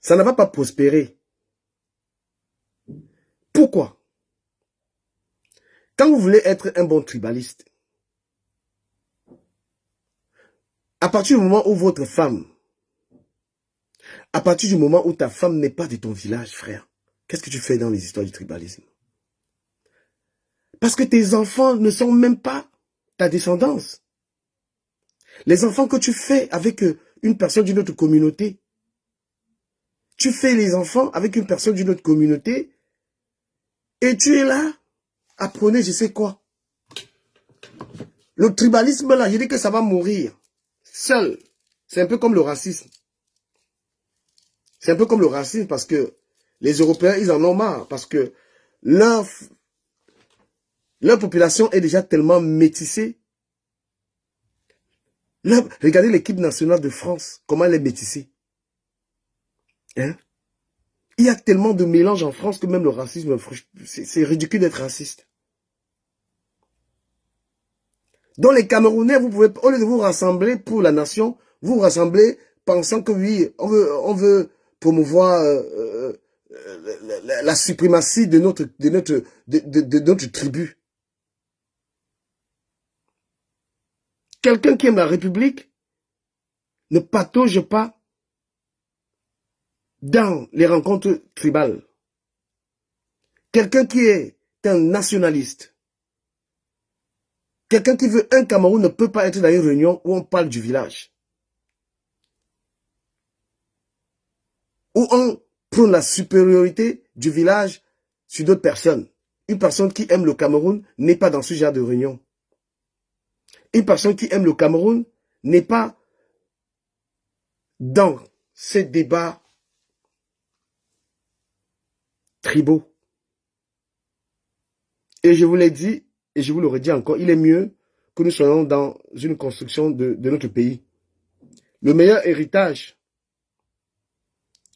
Ça ne va pas prospérer. Pourquoi? Quand vous voulez être un bon tribaliste, à partir du moment où votre femme, à partir du moment où ta femme n'est pas de ton village, frère, qu'est-ce que tu fais dans les histoires du tribalisme? Parce que tes enfants ne sont même pas ta descendance. Les enfants que tu fais avec une personne d'une autre communauté, tu fais les enfants avec une personne d'une autre communauté et tu es là à prôner je sais quoi. Le tribalisme là, je dis que ça va mourir seul. C'est un peu comme le racisme. C'est un peu comme le racisme parce que les Européens, ils en ont marre parce que leur population est déjà tellement métissée. Regardez l'équipe nationale de France, comment elle est métissée. Hein? Il y a tellement de mélange en France que même le racisme, c'est ridicule d'être raciste. Dans les Camerounais, vous pouvez, au lieu de vous rassembler pour la nation, vous vous rassemblez pensant que oui, on veut promouvoir la suprématie de notre tribu. Quelqu'un qui aime la République ne patauge pas dans les rencontres tribales. Quelqu'un qui est un nationaliste, quelqu'un qui veut un Cameroun ne peut pas être dans une réunion où on parle du village. Où on prône la supériorité du village sur d'autres personnes. Une personne qui aime le Cameroun n'est pas dans ce genre de réunion. Une personne qui aime le Cameroun n'est pas dans ces débats tribaux. Et je vous l'ai dit, et je vous le redis encore, il est mieux que nous soyons dans une construction de notre pays. Le meilleur héritage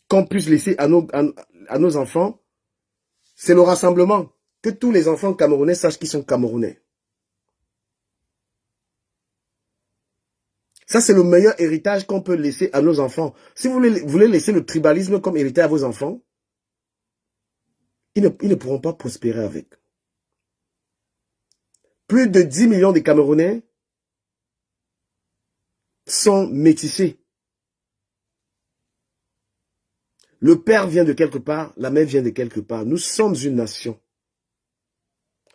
qu'on puisse laisser à nos enfants, c'est le rassemblement. Que tous les enfants camerounais sachent qu'ils sont camerounais. Ça, c'est le meilleur héritage qu'on peut laisser à nos enfants. Si vous voulez laisser le tribalisme comme héritage à vos enfants, ils ne pourront pas prospérer avec. Plus de 10 millions de Camerounais sont métissés. Le père vient de quelque part, la mère vient de quelque part. Nous sommes une nation.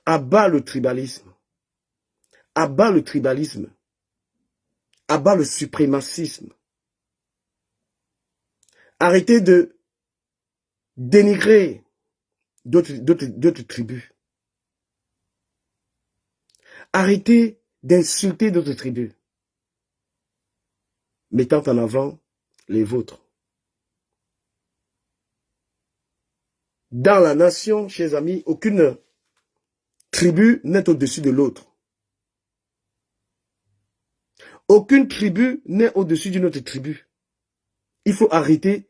Abat le tribalisme. Abat le tribalisme. Abat le suprémacisme. Arrêtez de dénigrer d'autres tribus. Arrêtez d'insulter d'autres tribus, mettant en avant les vôtres. Dans la nation, chers amis, aucune tribu n'est au-dessus de l'autre. Aucune tribu n'est au-dessus d'une autre tribu. Il faut arrêter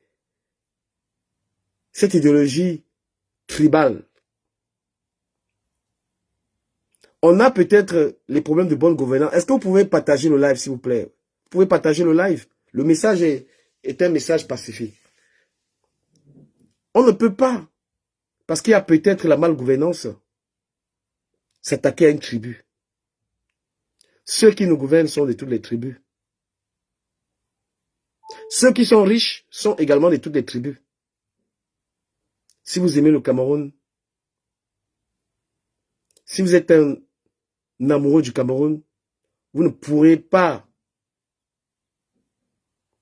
cette idéologie tribale. On a peut-être les problèmes de bonne gouvernance. Est-ce que vous pouvez partager le live, s'il vous plaît? Vous pouvez partager le live. Le message est un message pacifique. On ne peut pas, parce qu'il y a peut-être la malgouvernance, s'attaquer à une tribu. Ceux qui nous gouvernent sont de toutes les tribus. Ceux qui sont riches sont également de toutes les tribus. Si vous aimez le Cameroun, si vous êtes un amoureux du Cameroun, vous ne pourrez pas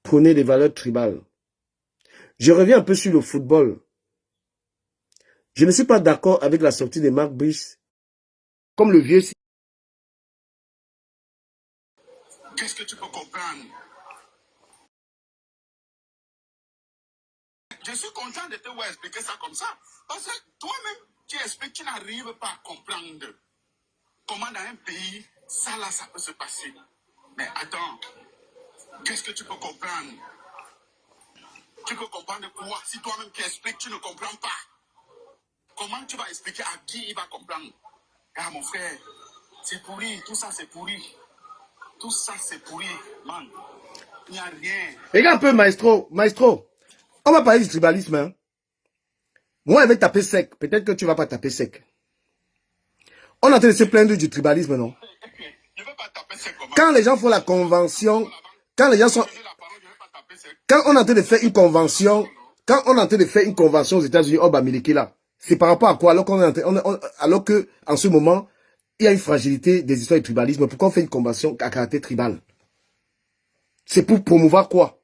prôner des valeurs tribales. Je reviens un peu sur le football. Je ne suis pas d'accord avec la sortie de Marc Brice comme le vieux. Qu'est-ce que tu peux comprendre? Je suis content de te voir expliquer ça comme ça. Parce que toi-même, tu expliques, tu n'arrives pas à comprendre comment dans un pays, ça là, ça peut se passer. Mais attends, qu'est-ce que tu peux comprendre? Tu peux comprendre quoi? Si toi-même qui expliques, tu ne comprends pas. Comment tu vas expliquer à qui il va comprendre? Ah mon frère, c'est pourri, tout ça c'est pourri. Tout ça c'est pourri, man. Il n'y a rien. Regarde un peu, maestro. On va parler du tribalisme. Hein. Moi, je vais taper sec. Peut-être que tu ne vas pas taper sec. On est en train de se plaindre du tribalisme, non? Je ne veux pas taper sec comment. Quand les gens font la convention, quand les gens sont... Je la parole, je ne veux pas taper sec. Quand on est en train de faire une convention, quand on est en train de faire une convention aux États-Unis, oh, bah, Miliki, là, c'est par rapport à quoi? Alors qu'on est en train, alors que, en ce moment, il y a une fragilité des histoires du tribalisme. Pourquoi on fait une convention à caractère tribal? C'est pour promouvoir quoi?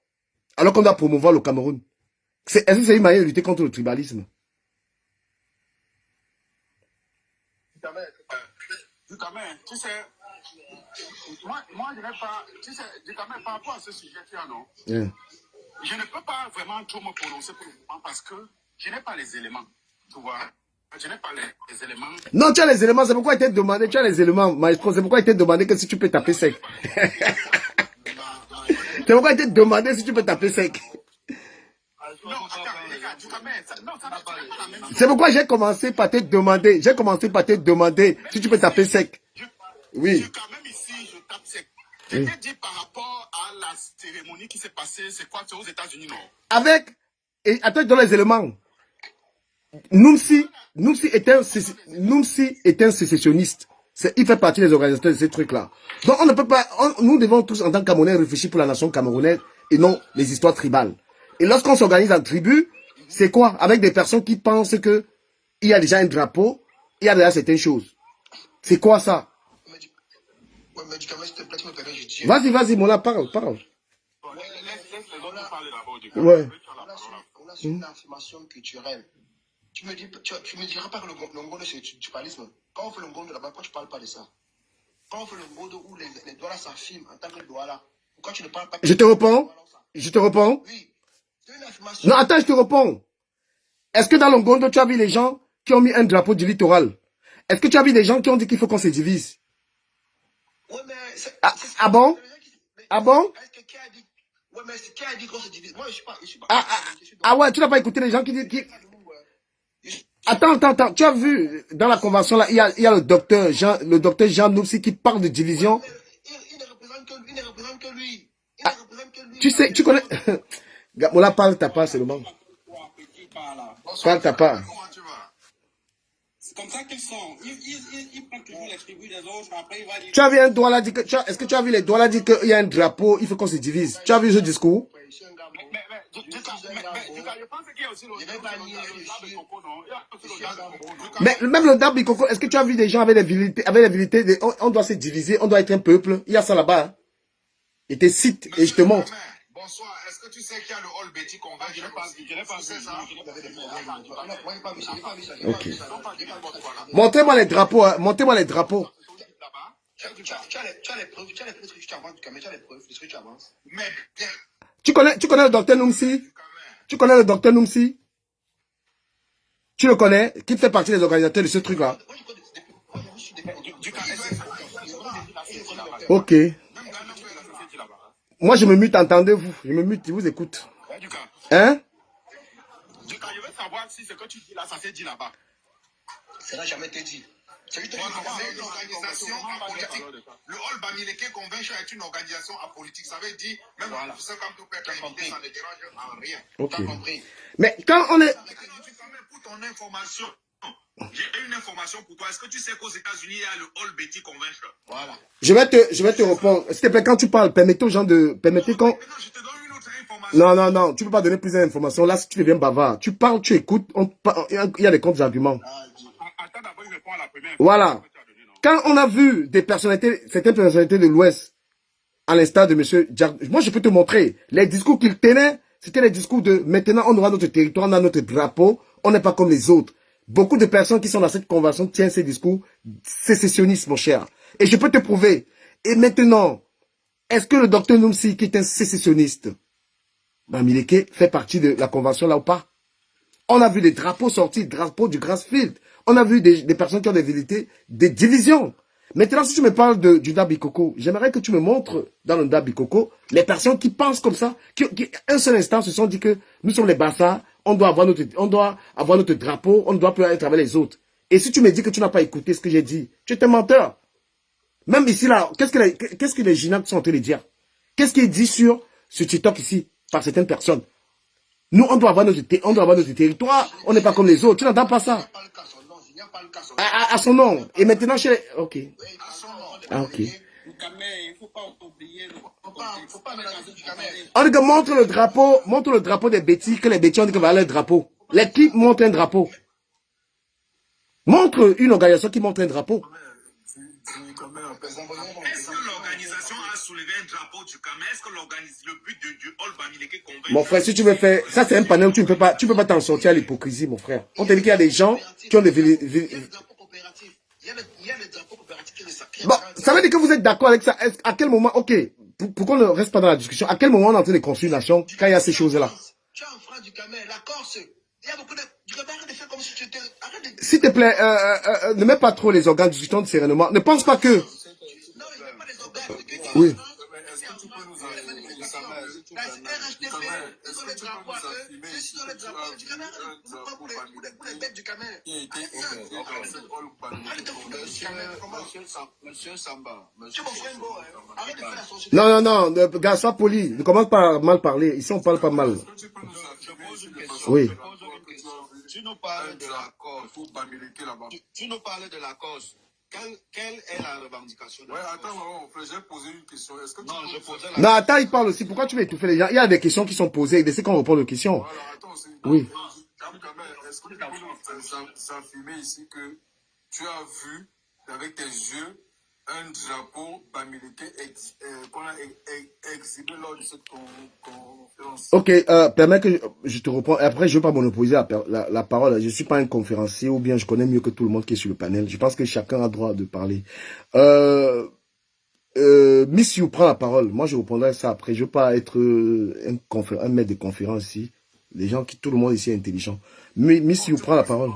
Alors qu'on doit promouvoir le Cameroun. Est-ce que c'est une manière de lutter contre le tribalisme? Dukamel, tu sais, moi je n'ai pas, tu sais, Dukamel, par rapport à ce sujet-là, non, Yeah. je ne peux pas vraiment trop me prononcer pour le moment parce que je n'ai pas les éléments, tu vois. Je n'ai pas les éléments. Non, tu as les éléments, c'est pourquoi il t'a demandé, tu as les éléments, maestro, c'est pourquoi il t'a demandé que si tu peux taper sec. C'est pourquoi il t'a demandé si tu peux taper sec. Non, attends, Dukamel, non, ça n'a pas la même chose. C'est pourquoi j'ai commencé par te demander, si tu peux taper sec. Oui. Quand même ici, je tape sec. Je t'ai dit par rapport à la cérémonie qui s'est passée, c'est quoi, c'est aux États-Unis, non? Avec, et attends, je donne les éléments. Numsi est un sécessionniste. Il fait partie des organisateurs de ces trucs-là. Donc on ne peut pas, nous devons tous en tant que Camerounais réfléchir pour la nation camerounaise et non les histoires tribales. Et lorsqu'on s'organise en tribu, c'est quoi? Avec des personnes qui pensent que il y a déjà un drapeau, il y a déjà certaines choses. C'est quoi ça? Vas-y, mon là, parle. Laisse les autres parler d'abord, du Ouais. On a sur une affirmation culturelle. Tu me diras pas que le Ngondo c'est du tribalisme. Quand on fait le Ngondo là-bas, pourquoi tu ne parles pas de ça? Quand on fait le Ngondo où les Douala s'affirment en tant que Douala, pourquoi tu ne parles pas? Je te réponds. Oui. C'est une affirmation. Non, attends, je te réponds. Est-ce que dans le Ngondo, tu as vu les gens qui ont mis un drapeau du littoral? Est-ce que tu as vu des gens qui ont dit qu'il faut qu'on se divise? Ouais, mais Ah bon? Ah bon? Ouais, mais qui a dit qu'on se divise? Moi, je suis pas. Ah ouais, tu n'as pas écouté les gens qui disent... Attends. Tu as vu, dans la convention, là, il y a le docteur Jean Noupsi qui parle de division. Il ne représente que lui. Tu sais, tu connais... Moula, parle ta part, c'est le moment. Parle ta part. Comment tu vas? C'est comme ça qu'ils sont. Ils prennent toujours les tribus des autres, après il va dire... Tu as vu un doigt là dit que... Est-ce que tu as vu les doigts là dire qu'il y a un drapeau, il faut qu'on se divise? Tu as vu ce discours? Je pense qu'il y a aussi le Coco, non? Il y a aussi le Coco. Mais même le Dabi Coco, est-ce que tu as vu des gens avec la vérité de, on doit se diviser, on doit être un peuple? Il y a ça là-bas. Hein? Et te cite et je te montre. Bonsoir, est-ce que tu sais qu'il y a le Hall Betty Convention? Je n'ai pas vu ça. Ok. Montrez-moi les drapeaux. Hein. Montrez-moi les drapeaux. Tu as les preuves de ce que tu avances, tu as les preuves de ce que tu avances. Mais bien. Tu connais le docteur Noumsi? Tu connais le docteur Noumsi? Tu le connais? Qui fait partie des organisateurs de ce truc-là? Ok. Moi, je me mute, entendez-vous? Je me mute, je vous écoute. Hein? Je veux savoir si ce que tu dis là, ça s'est dit là-bas. Ça n'a jamais été dit. C'est une organisation apolitique. Le Hall Bamileke Convention est une organisation apolitique. Ça veut dire, même ça, comme tout peuple invité, ça ne dérange en rien. Ok. Tu as compris? Mais quand on est... Pour ton information, j'ai une information pour toi. Est-ce que tu sais qu'aux États-Unis, il y a le Hall Betty Convention? Voilà. Je vais te répondre. S'il te plaît, quand tu parles, permettez aux gens de... Permettez qu'on... Non, je te donne une autre information. Non. Tu ne peux pas donner plus d'informations. Là, si tu deviens bavard, tu parles, tu écoutes. Il y a des contre-arguments. Attends d'abord, je réponds à la première. Voilà. Quand on a vu des personnalités, certaines personnalités de l'Ouest, à l'instar de M. Jack, moi je peux te montrer, les discours qu'il tenait, c'était les discours de maintenant on aura notre territoire, on a notre drapeau, on n'est pas comme les autres. Beaucoup de personnes qui sont dans cette convention tiennent ces discours sécessionnistes, mon cher. Et je peux te prouver. Et maintenant, est-ce que le docteur Noumsi, qui est un sécessionniste, Bamileke, fait partie de la convention là ou pas? On a vu des drapeaux sortis, drapeaux du Grassfield. On a vu des personnes qui ont des vérités, des divisions. Maintenant, si tu me parles du Dabi Coco, j'aimerais que tu me montres dans le Dabi Coco les personnes qui pensent comme ça, qui un seul instant se sont dit que nous sommes les Bassa, on doit avoir notre drapeau, on ne doit plus être avec les autres. Et si tu me dis que tu n'as pas écouté ce que j'ai dit, tu es un menteur. Même ici, là, qu'est-ce que les Ginap sont en train de dire? Qu'est-ce qui est dit sur ce TikTok ici, par certaines personnes? Nous, on doit avoir notre territoire. On n'est pas comme les autres. Tu n'entends pas ça? Il n'y a pas le cas. À son nom. Et maintenant, chez... Ok. À son nom. Ah, ok. Du Camer, il ne faut pas oublier le contexte. Faut pas mélanger du Camer. On dit que montre le drapeau des bêtises, que les bêtises ont dit que voilà le drapeau. L'équipe montre un drapeau. Montre une organisation qui montre un drapeau. Est-ce que l'organisation a soulevé un drapeau du Camer? Est-ce que le but du All Bamileke convainc? Mon frère, si tu veux faire... Ça, c'est un panel où tu ne peux pas t'en sortir à l'hypocrisie, mon frère. On te dit qu'il y a des gens qui ont des... Il y a le drapeau coopératif. Il y a le drapeau coopératif qui est Bon, ça veut dire que vous êtes d'accord avec ça. À quel moment... Ok, pour qu'on ne reste pas dans la discussion, à quel moment on est en train de construire une nation quand il y a ces choses-là? Tu as un frère du Camer, la Corse. Il y a beaucoup de... Du Camer, arrête de faire comme si tu étais... Arrête de... S'il te plaît, ne mets pas trop les organes discutants de sereinement. Ne pense pas que... Non, il n'y a pas les organes. Oui. Est-ce que tu peux nous avouer, Samuel, La RHDP, ils ont les drapeaux à eux. Ils ont les drapeaux du Camer. Pourquoi pour les bêtes du Camer? Monsieur Samba, Tu m'en ferais un beau, hein. Arrête de faire la société. Non, gars, sois poli. Ne commence pas à mal parler. Ici, on parle pas mal. tu peux nous pose une question. Oui. Tu nous parlais de la Corse. Tu nous parlais de la Corse. Quelle est la revendication de la Corse? Attends, j'ai posé une question. Est-ce que Non, je posais la Non, attends, il parle aussi. Pourquoi tu veux étouffer les gens? Il y a des questions qui sont posées. Laissez qu'on réponde aux questions. Voilà, attends, Oui. est-ce que tu peux nous affirmer ici que tu as vu avec tes yeux un drapeau Bamileke qu'on a exhibé lors de cette conférence? Ok, permets que je te reprends. Après, je ne veux pas monopoliser la parole. Je ne suis pas un conférencier ou bien je connais mieux que tout le monde qui est sur le panel. Je pense que chacun a droit de parler. Miss You prend la parole. Moi, je répondrai ça après. Je ne veux pas être un maître de conférence ici. Tout le monde ici est intelligent. Miss You prend la parole.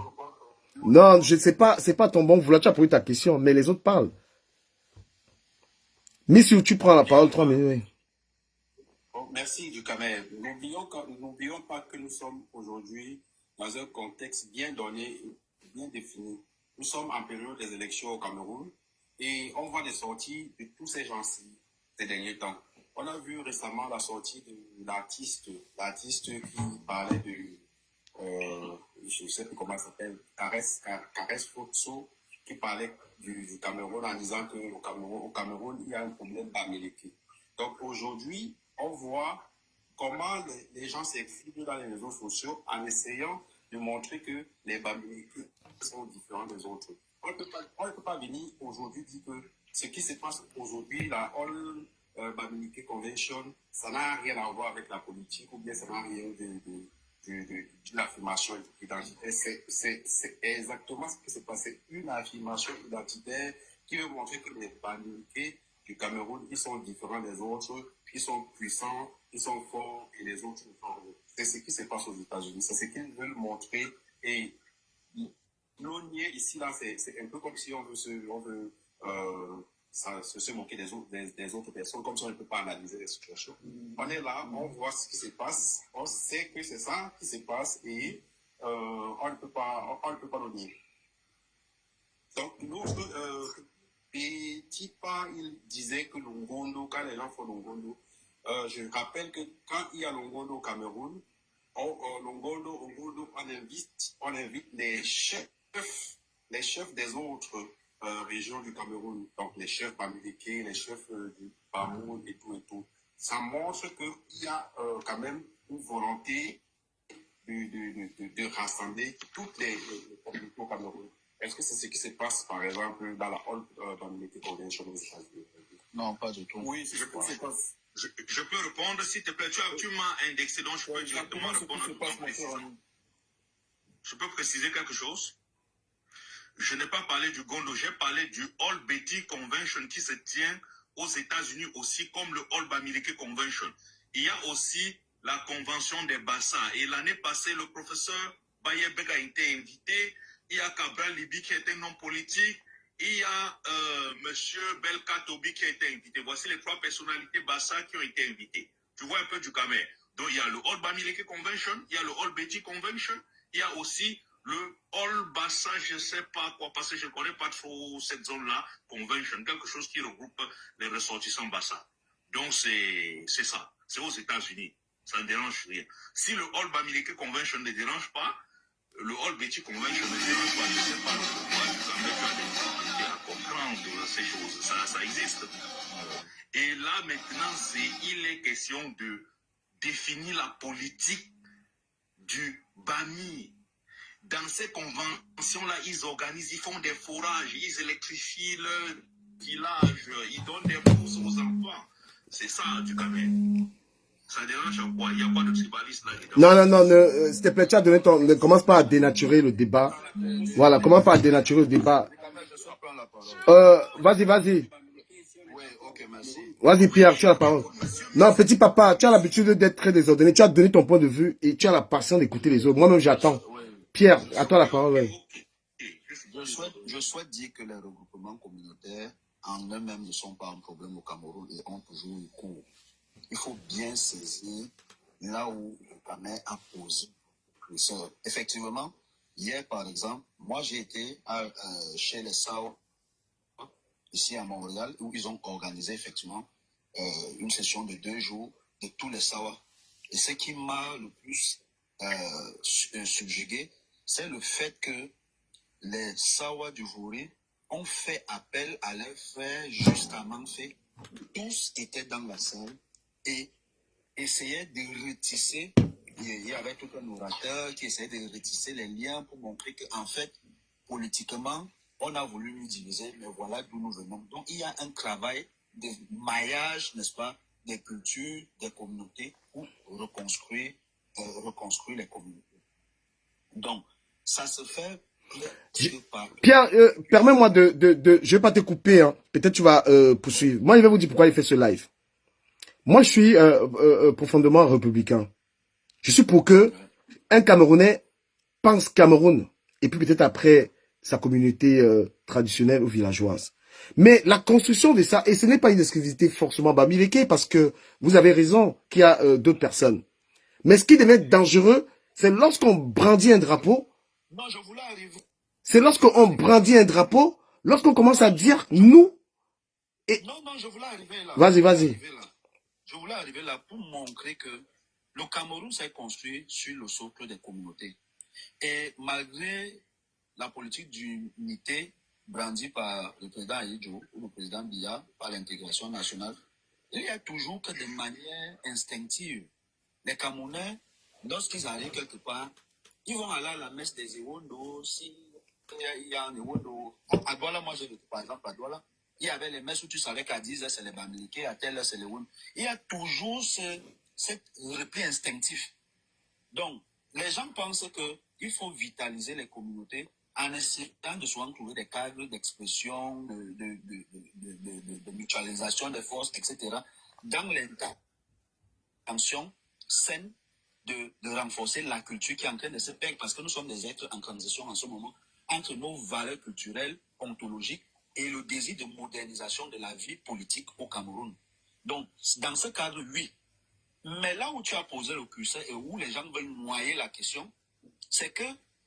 Non, je ne sais pas, c'est pas ton bon vouloir. Tu as posé ta question, mais les autres parlent. Miss You, tu prends la parole 3 minutes. Bon, merci du Camer. N'oublions pas que nous sommes aujourd'hui dans un contexte bien donné, bien défini. Nous sommes en période des élections au Cameroun et on voit des sorties de tous ces gens-ci ces derniers temps. On a vu récemment la sortie de l'artiste qui parlait de, je ne sais plus comment elle s'appelle, Caresse Fotso, qui parlait du Cameroun en disant qu'au Cameroun, il y a un problème Bamileke. Donc aujourd'hui, on voit comment les gens s'expriment dans les réseaux sociaux en essayant de montrer que les Bamileke sont différents des autres. On ne peut pas venir aujourd'hui dire que ce qui se passe aujourd'hui, la All Bamileke Convention, ça n'a rien à voir avec la politique ou bien ça n'a rien d'une affirmation identitaire. C'est exactement ce qui s'est passé. Une affirmation identitaire qui veut montrer que les Bamileke du Cameroun, ils sont différents des autres, ils sont puissants, ils sont forts et les autres sont forts. C'est ce qui se passe aux États-Unis, c'est ce qu'ils veulent montrer. Et nous nier ici, là, c'est un peu comme si on veut se moquer des autres personnes, comme si on ne peut pas analyser les situations. On est là, on voit ce qui se passe, on sait que c'est ça qui se passe et on ne peut pas le nier. Donc, Petit Pas, il disait que Longondo, quand les gens font Longondo, je rappelle que quand il y a Longondo au Cameroun, Longondo, on invite les chefs des autres régions du Cameroun, donc les chefs Bamileke, les chefs du Bamoun et tout. Ça montre qu'il y a quand même une volonté de rassembler toutes les communautés au Cameroun. Est-ce que c'est ce qui se passe, par exemple, dans la All Bamileke Convention aux États-Unis? Non, pas du tout. Oui, je peux répondre, s'il te plaît. Tu m'as indexé, donc je peux directement répondre à toute précision. Je peux préciser quelque chose? Je n'ai pas parlé du Gondo, j'ai parlé du All Betty Convention qui se tient aux États-Unis aussi, comme le All Bamileke Convention. Il y a aussi la Convention des Bassas. Et l'année passée, le professeur Bayebek a été invité. Il y a Cabral Libi qui est un homme politique. Il y a M. Belkatobi qui a été invité. Voici les 3 personnalités Bassa qui ont été invitées. Tu vois un peu du Camer. Donc il y a le All Bamileke Convention, il y a le All Betty Convention, il y a aussi le All Bassa, je ne sais pas quoi, parce que je ne connais pas trop cette zone-là, Convention, quelque chose qui regroupe les ressortissants Bassa. Donc c'est ça, c'est aux États-Unis. Ça ne dérange rien. Si le All Bamileke Convention ne dérange pas, le All Betty Convention ne dérange pas, je ne sais pas. Moi, tu as des difficultés à comprendre ces choses. Ça existe. Et là, maintenant, il est question de définir la politique du Bami. Dans ces conventions-là, ils organisent, ils font des forages, ils électrifient leur village, ils donnent des bourses aux enfants. C'est ça, du Cameroun. Ça dérange à quoi? Il n'y a pas de tribalisme là-dedans. Non, s'il te plaît, tu as donné ton... Ne commence pas à dénaturer le débat. Voilà, commence pas à dénaturer le débat. Vas-y. Oui, ok, merci. Vas-y, Pierre, tu as la parole. Non, petit papa, tu as l'habitude d'être très désordonné. Tu as donné ton point de vue et tu as la patience d'écouter les autres. Moi-même, j'attends. Pierre, à toi la parole. Ouais. Je souhaite dire que les regroupements communautaires en eux-mêmes ne sont pas un problème au Cameroun et ont toujours eu cours. Il faut bien saisir là où le Cameroun a posé le sol. Effectivement, hier par exemple, moi j'ai été chez les SAO ici à Montréal où ils ont organisé effectivement une session de 2 jours de tous les SAWA. Et ce qui m'a le plus subjugué, c'est le fait que les SAWA du Vouri ont fait appel à leurs frères juste à Manfé. Tous étaient dans la salle et essayaient de retisser. Il y avait tout un orateur qui essayait de retisser les liens pour montrer qu'en fait, politiquement, on a voulu nous diviser, mais voilà d'où nous venons. Donc, il y a un travail de maillage, n'est-ce pas, des cultures, des communautés pour reconstruire les communautés. Donc, ça se fait par... Pierre, permets-moi je vais pas te couper, hein. Peut-être tu vas poursuivre. Moi, je vais vous dire pourquoi il fait ce live. Moi, je suis profondément républicain. Je suis pour que un Camerounais pense Cameroun, et puis peut-être après sa communauté traditionnelle ou villageoise. Mais la construction de ça, et ce n'est pas une exclusivité forcément Bamileke, parce que vous avez raison qu'il y a d'autres personnes. Mais ce qui devient dangereux, c'est lorsqu'on brandit un drapeau. Non, je voulais arriver. C'est lorsqu'on brandit un drapeau, lorsqu'on commence à dire nous. Et... Non, je voulais arriver là. Vas-y. Je voulais arriver là pour montrer que le Cameroun s'est construit sur le socle des communautés. Et malgré la politique d'unité brandie par le président Aïdjo ou le président Biya, par l'intégration nationale, il y a toujours que de manière instinctive. Les Camerounais, lorsqu'ils arrivent quelque part, ils vont aller à la messe des Ewondo. Si il y a un Ewondo, à Douala, moi j'ai vécu par exemple à Douala, il y avait les messes où tu savais qu'à 10h c'est les Bamileke, à telle heure c'est les Ewondo. Il y a toujours ce repli instinctif. Donc, les gens pensent qu'il faut vitaliser les communautés en essayant de souvent trouver des cadres d'expression, de mutualisation des forces, etc., dans l'intention saine de renforcer la culture qui est en train de se perdre, parce que nous sommes des êtres en transition en ce moment entre nos valeurs culturelles, ontologiques et le désir de modernisation de la vie politique au Cameroun. Donc, dans ce cadre, oui. Mais là où tu as posé le curseur et où les gens veulent noyer la question, c'est que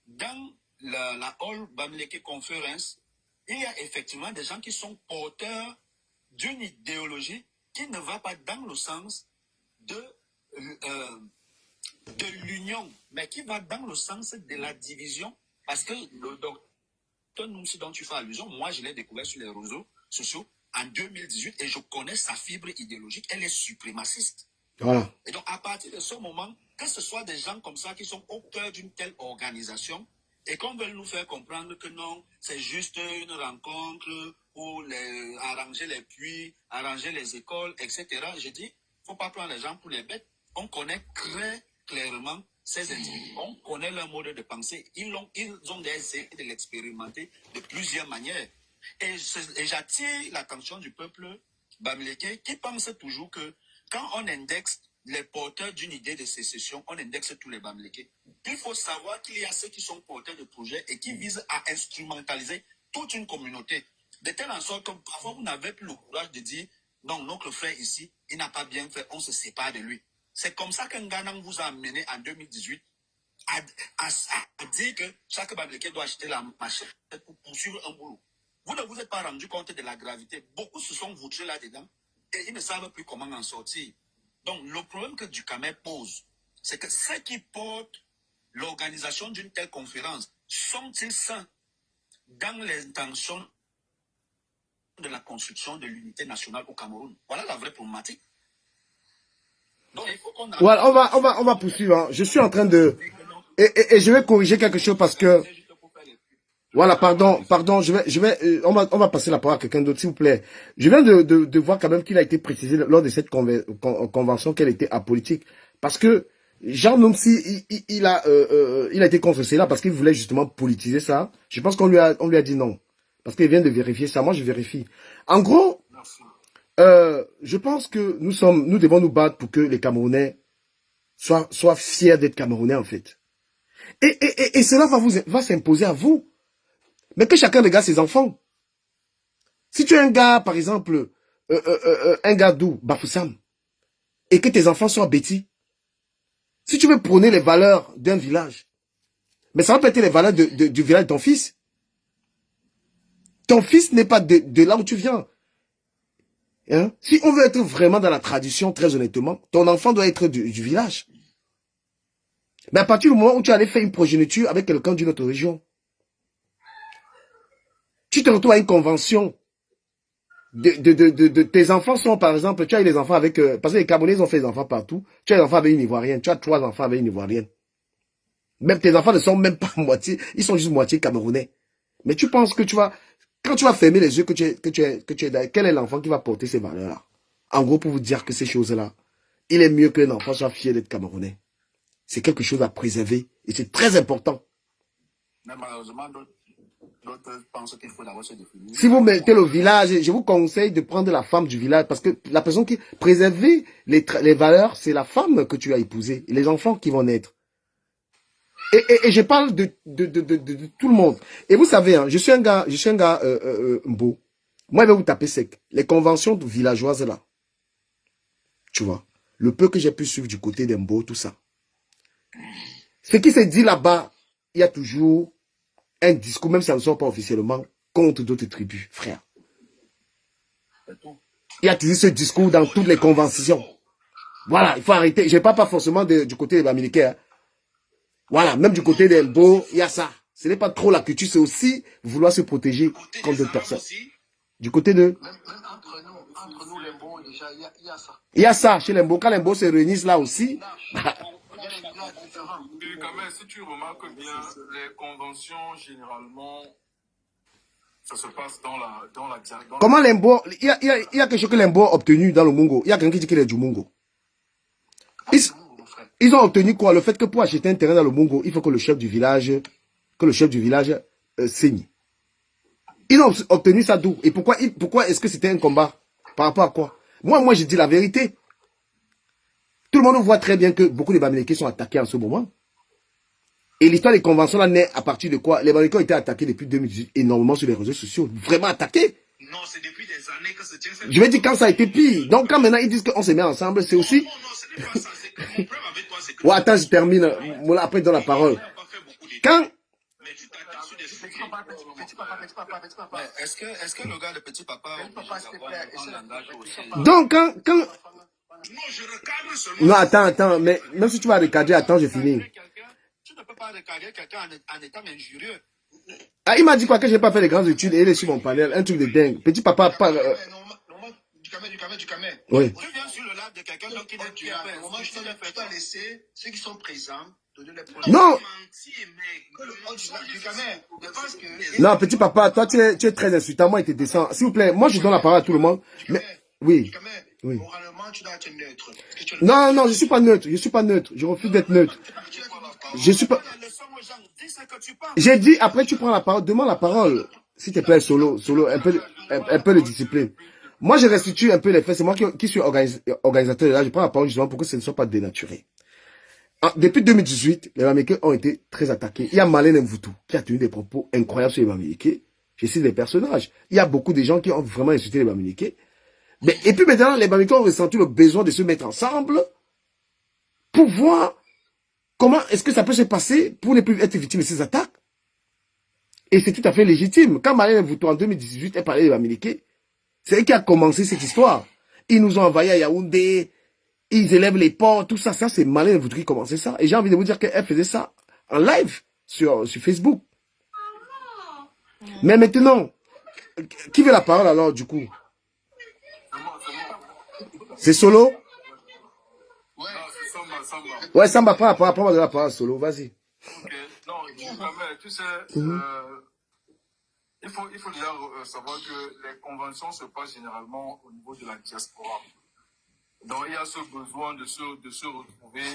dans la All Bamileke Conference, il y a effectivement des gens qui sont porteurs d'une idéologie qui ne va pas dans le sens de l'union, mais qui va dans le sens de la division. Parce que le docteur Noumsi dont tu fais allusion, moi je l'ai découvert sur les réseaux sociaux en 2018 et je connais sa fibre idéologique, elle est suprémaciste. Voilà. Et donc, à partir de ce moment, que ce soit des gens comme ça qui sont au cœur d'une telle organisation et qu'on veut nous faire comprendre que non, c'est juste une rencontre pour arranger les puits, arranger les écoles, etc. Je dis, il ne faut pas prendre les gens pour les bêtes. On connaît très clairement ces individus. On connaît leur mode de pensée. Ils ont essayé de l'expérimenter de plusieurs manières. Et j'attire l'attention du peuple Bamileke qui pense toujours que quand on indexe les porteurs d'une idée de sécession, on indexe tous les Bamileke. Il faut savoir qu'il y a ceux qui sont porteurs de projets et qui visent à instrumentaliser toute une communauté. De telle en sorte que parfois vous n'avez plus le courage de dire non, notre frère ici, il n'a pas bien fait, on se sépare de lui. C'est comme ça qu'un Ghanang vous a amené en 2018 à dire que chaque Bamileke doit acheter la machette pour poursuivre un boulot. Vous ne vous êtes pas rendu compte de la gravité. Beaucoup se sont vautrés là-dedans et ils ne savent plus comment en sortir. Donc, le problème que Ducamet pose, c'est que ceux qui portent l'organisation d'une telle conférence sont-ils sains dans l'intention de la construction de l'unité nationale au Cameroun? Voilà la vraie problématique. Donc, il faut qu'on Voilà, on va poursuivre. Hein. Je suis en train de... Et je vais corriger quelque chose parce que... Voilà, pardon, on va passer la parole à quelqu'un d'autre, s'il vous plaît. Je viens de voir quand même qu'il a été précisé lors de cette convention qu'elle était apolitique. Parce que Jean Nomsi, il a été contre cela parce qu'il voulait justement politiser ça. Je pense qu'on lui a dit non. Parce qu'il vient de vérifier ça. Moi, je vérifie. En gros, je pense que nous devons nous battre pour que les Camerounais soient fiers d'être Camerounais, en fait. Et cela va s'imposer à vous. Mais que chacun regarde ses enfants. Si tu es un gars, par exemple, un gars d'où, Bafoussam, et que tes enfants soient bêtis, si tu veux prôner les valeurs d'un village, mais ça va pas être les valeurs du village de ton fils. Ton fils n'est pas de là où tu viens. Hein? Si on veut être vraiment dans la tradition, très honnêtement, ton enfant doit être du village. Mais à partir du moment où tu allais faire une progéniture avec quelqu'un d'une autre région, tu te retrouves à une convention. Tes enfants sont, par exemple, tu as eu les enfants avec... parce que les Camerounais ont fait des enfants partout. Tu as des enfants avec une Ivoirienne. Tu as 3 enfants avec une Ivoirienne. Même tes enfants ne sont même pas moitié. Ils sont juste moitié Camerounais. Mais tu penses que tu vas... Quand tu vas fermer les yeux, que tu es quel est l'enfant qui va porter ces valeurs-là? En gros, pour vous dire que ces choses-là, il est mieux qu'un enfant soit fier d'être Camerounais. C'est quelque chose à préserver. Et c'est très important. Mais malheureusement, d'autres pensent qu'il faut d'abord se définir. Si vous mettez le village, je vous conseille de prendre la femme du village parce que la personne qui préserve les valeurs, c'est la femme que tu as épousée et les enfants qui vont naître. Et je parle de tout le monde. Et vous savez, hein, je suis un gars beau. Moi, je vais vous taper sec. Les conventions villageoises là, tu vois, le peu que j'ai pu suivre du côté d'Embo, tout ça. Ce qui se dit là-bas, il y a toujours un discours, même si ça ne sort pas officiellement, contre d'autres tribus, frère. Il y a toujours ce discours dans toutes les conventions. Voilà, il faut arrêter. Je ne parle pas forcément du côté des Bamileke. Hein. Voilà, même du côté des Mbo, il y a ça. Ce n'est pas trop la culture, c'est aussi vouloir se protéger contre d'autres personnes. Du côté de... Même entre nous, les bons, déjà, il y a ça. Il y a ça chez les Mbo. Quand les Mbo se réunissent là aussi... Il y a des villages différents. Et quand même, si tu remarques bien, les conventions, généralement, ça se passe dans la Comment les Mbo... Il y a quelque chose que les Mbo ont obtenu dans le Mungo. Il y a quelqu'un qui dit qu'il est du Mungo. Ils ont obtenu quoi? Le fait que pour acheter un terrain dans le Mungo, il faut que le chef du village signe. Ils ont obtenu ça d'où? Et pourquoi est-ce que c'était un combat? Par rapport à quoi? Moi, je dis la vérité. Tout le monde voit très bien que beaucoup de Bamileke sont attaqués en ce moment. Et l'histoire des conventions là naît à partir de quoi? Les Bamileke ont été attaqués depuis 2018 énormément sur les réseaux sociaux. Vraiment attaqués. Non, c'est depuis des années que se tient cette... Je vais dire quand ça a été pire. Donc quand maintenant ils disent qu'on se met ensemble, c'est aussi... Non, ce n'est pas ça. C'est que mon problème avec toi, c'est que... Ouais, attends, je termine. Voilà, après, je donne la parole. Quand... Mais tu t'attaques sur des sujets. Petit papa. Mais est-ce que le gars de petit papa S'il te plaît, Donc, quand... Non, je recadre seulement. Non, attends, mais même si tu vas recadrer, attends, je finis. Tu ne peux pas recadrer quelqu'un en étant injurieux. Ah, il m'a dit quoi que je n'ai pas fait les grandes études et il est sur mon panel. Un truc de dingue. Petit papa, pas... Du camé. Oui. Tu viens sur le live de quelqu'un donc il Tu dois laisser ceux qui sont présents donner les points. Non. Du camé. Je pense que... Non, petit papa, toi, tu es très insultant. Moi, il te descend. S'il vous plaît, moi, je donne la parole à tout le monde. Mais, oui. Oui. Moralement, tu dois être neutre. Non, je suis pas neutre. Je refuse d'être neutre. Je suis pas... J'ai dit, après, tu prends la parole. Demande la parole. S'il te plaît, solo, un peu de discipline. Moi, je restitue un peu les faits. C'est moi qui suis organisateur de là. Je prends la parole justement pour que ce ne soit pas dénaturé. Depuis 2018, les Bamileke ont été très attaqués. Il y a Malène Mvoutou qui a tenu des propos incroyables sur les Bamileke. Je cite des personnages. Il y a beaucoup de gens qui ont vraiment insulté les Bamileke. Et puis maintenant, les Bamileke ont ressenti le besoin de se mettre ensemble pour voir comment est-ce que ça peut se passer pour ne plus être victime de ces attaques. Et c'est tout à fait légitime. Quand Malène Mvoutou en 2018 a parlé des Bamileke, c'est elle qui a commencé cette histoire. Ils nous ont envoyé à Yaoundé. Ils élèvent les porcs, tout ça. Ça, c'est malin, vous qui commencez ça. Et j'ai envie de vous dire qu'elle faisait ça en live sur Facebook. Mais maintenant, qui veut la parole alors, du coup? C'est Solo? Ouais, Non, c'est Samba, Samba. Ouais, Samba, prends de la parole, Solo, vas-y. Ok. Non, mais tu sais, il faut déjà savoir que les conventions se passent généralement au niveau de la diaspora. Donc, il y a ce besoin de se retrouver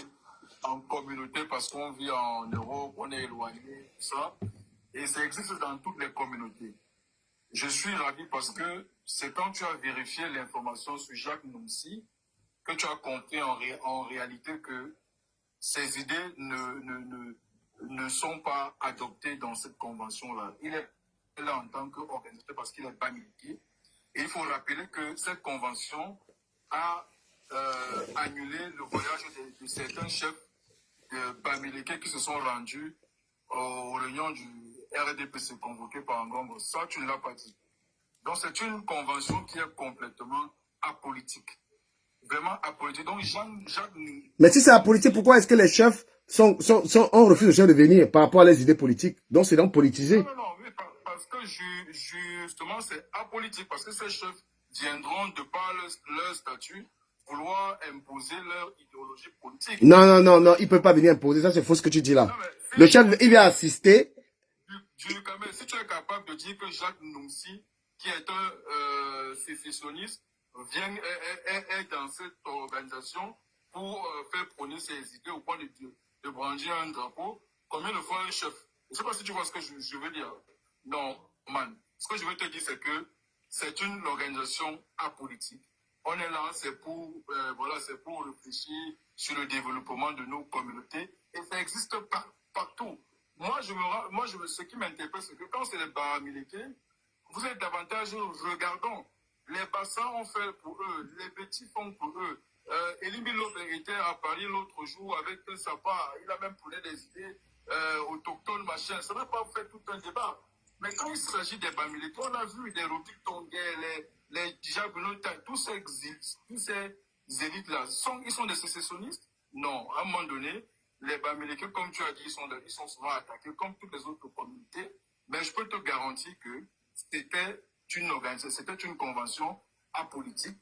en communauté parce qu'on vit en Europe, on est éloigné, tout ça. Et ça existe dans toutes les communautés. Je suis ravi parce que c'est quand tu as vérifié l'information sur Jacques Nounsi que tu as compris en réalité que ces idées ne sont pas adoptées dans cette convention-là. Il est là en tant qu'organisateur parce qu'il est Bamileke. Et il faut rappeler que cette convention a annulé le voyage de certains chefs de Bamileke qui se sont rendus aux réunions du RDPC convoquées par Ngongo. Ça, tu ne l'as pas dit. Donc, c'est une convention qui est complètement apolitique. Vraiment apolitique. Donc, Jacques... Mais si c'est apolitique, pourquoi est-ce que les chefs ont refusé aux chefs de venir par rapport à les idées politiques? Donc, c'est donc politisé. Non, oui, parce que justement, c'est apolitique. Parce que ces chefs viendront, de par leur statut, vouloir imposer leur idéologie politique. Non, il ne peut pas venir imposer. Ça, c'est faux ce que tu dis là. Non, si le chef, il vient assister. Si tu es capable de dire que Jacques Nounsi, qui est un sécessionniste, est dans cette organisation pour faire prôner ses idées au point de brandir un drapeau, combien de fois un chef? Je ne sais pas si tu vois ce que je veux dire. Non, man. Ce que je veux te dire, c'est que c'est une organisation apolitique. On est là, c'est pour réfléchir sur le développement de nos communautés. Et ça existe partout. Ce qui m'interpelle, c'est que quand c'est les Bahamileke, vous êtes davantage, regardons, les Bassans ont fait pour eux, les petits font pour eux. Elimbi Lobe était à Paris l'autre jour avec un sapin, il a même prôné des idées autochtones, machin. Ça n'a pas fait tout un débat. Mais quand il s'agit des Bamileke, on a vu des Rodrigue Tonguet, les Diagonota, tous ces élites-là, ils sont des sécessionnistes? Non, à un moment donné, les Bamileke, comme tu as dit, ils sont souvent attaqués, comme toutes les autres communautés. Mais je peux te garantir que c'était une convention apolitique